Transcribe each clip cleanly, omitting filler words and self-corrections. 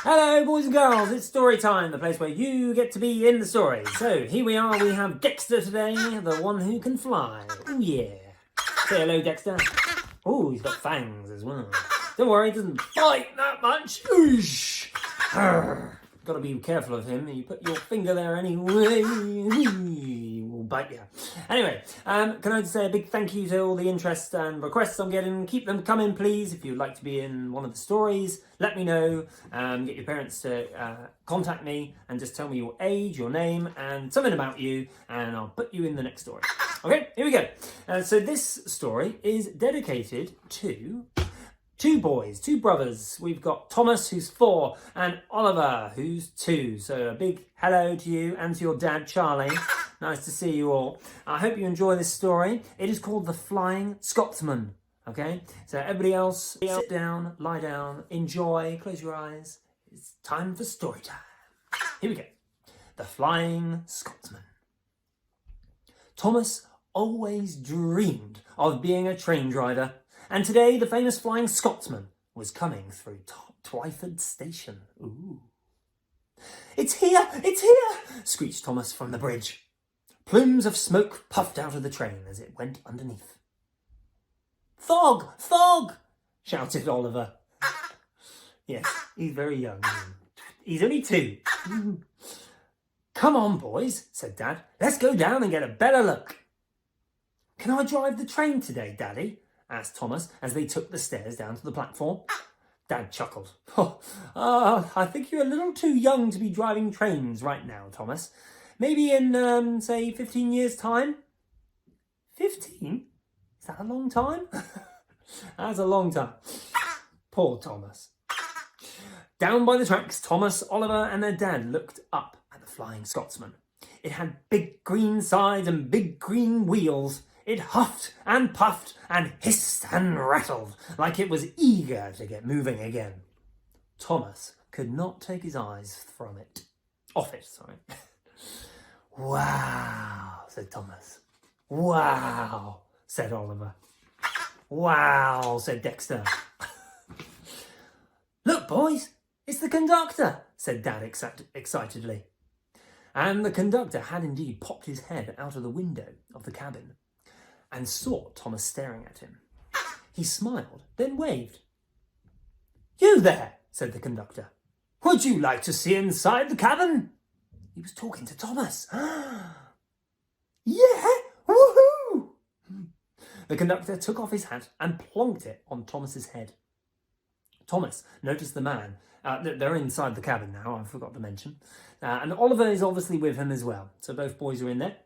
Hello, boys and girls, it's story time, the place where you get to be in the story. So, here we are, we have Dexter today, the one who can fly. Oh yeah. Say hello, Dexter. Oh, he's got fangs as well. Don't worry, he doesn't bite that much. Oosh. Got to be careful of him. You put your finger there anyway, he will bite you. Anyway, can I just say a big thank you to all the interest and requests I'm getting. Keep them coming, please. If you'd like to be in one of the stories, let me know. Get your parents to contact me and just tell me your age, your name, and something about you, and I'll put you in the next story. Okay, here we go. So this story is dedicated to two boys, two brothers. We've got Thomas, who's 4, and Oliver, who's 2. So a big hello to you and to your dad, Charlie. Nice to see you all. I hope you enjoy this story. It is called The Flying Scotsman. Okay, so everybody else, sit down, lie down, enjoy, close your eyes. It's time for story time. Here we go. The Flying Scotsman. Thomas always dreamed of being a train driver. And today, the famous Flying Scotsman was coming through Twyford Station. Ooh. It's here! It's here! Screeched Thomas from the bridge. Plumes of smoke puffed out of the train as it went underneath. Fog! Fog! Shouted Oliver. Yes, he's very young. He's only 2. Come on, boys, said Dad. Let's go down and get a better look. Can I drive the train today, Daddy? Asked Thomas as they took the stairs down to the platform. Dad chuckled. I think you're a little too young to be driving trains right now, Thomas. Maybe in, say, 15 years' time? 15? Is that a long time? That's a long time. Poor Thomas. Down by the tracks, Thomas, Oliver and their dad looked up at the Flying Scotsman. It had big green sides and big green wheels. It huffed and puffed and hissed and rattled like it was eager to get moving again. Thomas could not take his eyes off it. Wow, said Thomas. Wow, said Oliver. Wow, said Dexter. Look, boys, it's the conductor, said Dad excitedly. And the conductor had indeed popped his head out of the window of the cabin and saw Thomas staring at him. He smiled, then waved. You there, said the conductor. Would you like to see inside the cabin? He was talking to Thomas. Yeah, woohoo! The conductor took off his hat and plonked it on Thomas's head. Thomas noticed the man. They're inside the cabin now, I forgot to mention. And Oliver is obviously with him as well. So both boys are in there.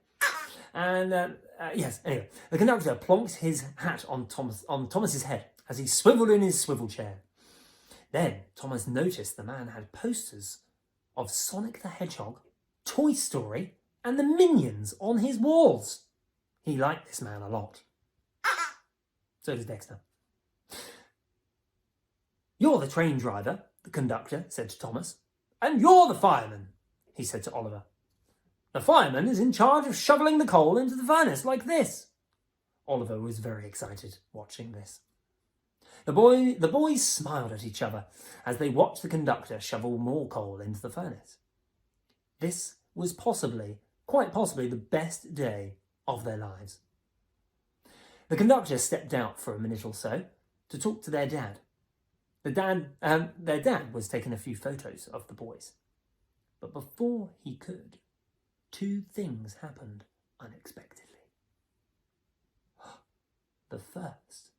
And yes, anyway, the conductor plonked his hat on Thomas's head as he swiveled in his swivel chair. Then Thomas noticed the man had posters of Sonic the Hedgehog, Toy Story, and the Minions on his walls. He liked this man a lot. So does Dexter. You're the train driver, the conductor said to Thomas. And you're the fireman, he said to Oliver. The fireman is in charge of shoveling the coal into the furnace like this. Oliver was very excited watching this. The boys smiled at each other as they watched the conductor shovel more coal into the furnace. This was quite possibly, the best day of their lives. The conductor stepped out for a minute or so to talk to their dad. Their dad was taking a few photos of the boys. But before he could, 2 things happened unexpectedly. The first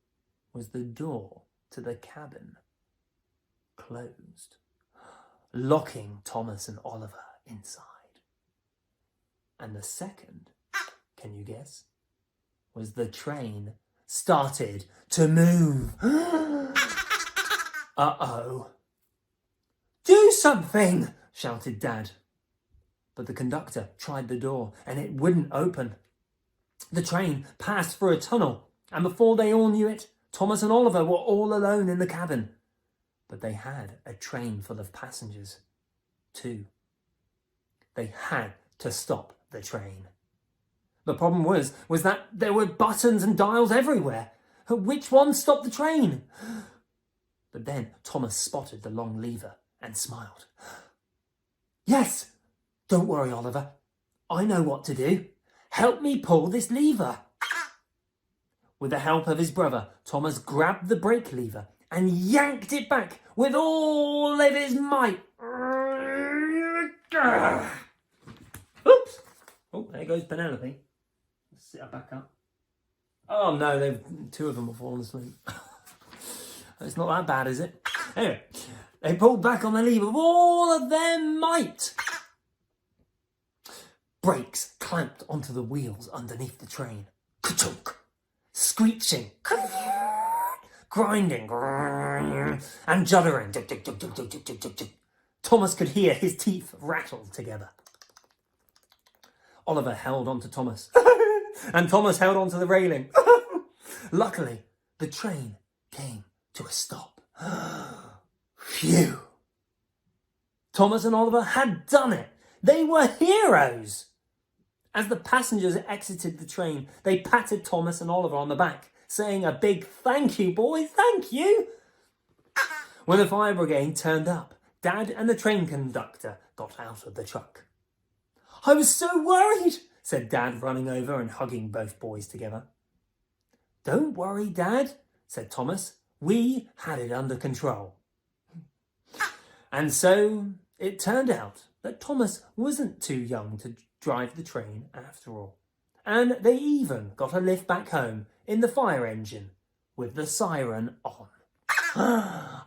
was the door to the cabin closed, locking Thomas and Oliver inside. And the second, can you guess, was the train started to move. Uh-oh. Do something, shouted Dad. But the conductor tried the door and it wouldn't open. The train passed through a tunnel, and before they all knew it, Thomas and Oliver were all alone in the cabin. But they had a train full of passengers, too. They had to stop the train. The problem was that there were buttons and dials everywhere. Which one stopped the train? But then Thomas spotted the long lever and smiled. Yes, don't worry, Oliver. I know what to do. Help me pull this lever. With the help of his brother, Thomas grabbed the brake lever and yanked it back with all of his might. Oops. Oh, there goes Penelope. Let's sit her back up. Oh no, two of them have fallen asleep. It's not that bad, is it? Anyway, they pulled back on the lever with all of their might. Brakes clamped onto the wheels underneath the train. Ka-chunk! Screeching, grinding, and juddering. Thomas could hear his teeth rattle together. Oliver held on to Thomas, and Thomas held on to the railing. Luckily, the train came to a stop. Phew! Thomas and Oliver had done it. They were heroes. As the passengers exited the train, they patted Thomas and Oliver on the back, saying a big "Thank you, boys, thank you." When the fire brigade turned up, Dad and the train conductor got out of the truck. "I was so worried," said Dad, running over and hugging both boys together. "Don't worry, Dad," said Thomas. "We had it under control." And so it turned out that Thomas wasn't too young to drive the train after all. And they even got a lift back home in the fire engine with the siren on.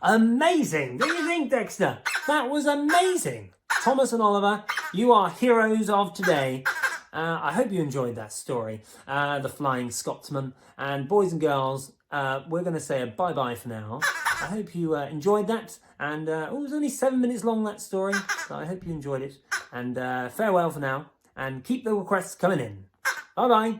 Amazing! Don't you think, Dexter? That was amazing! Thomas and Oliver, you are heroes of today. I hope you enjoyed that story, The Flying Scotsman. And boys and girls, we're going to say a bye-bye for now. I hope you enjoyed that. And it was only 7 minutes long, that story. So I hope you enjoyed it. And farewell for now. And keep the requests coming in. Bye-bye.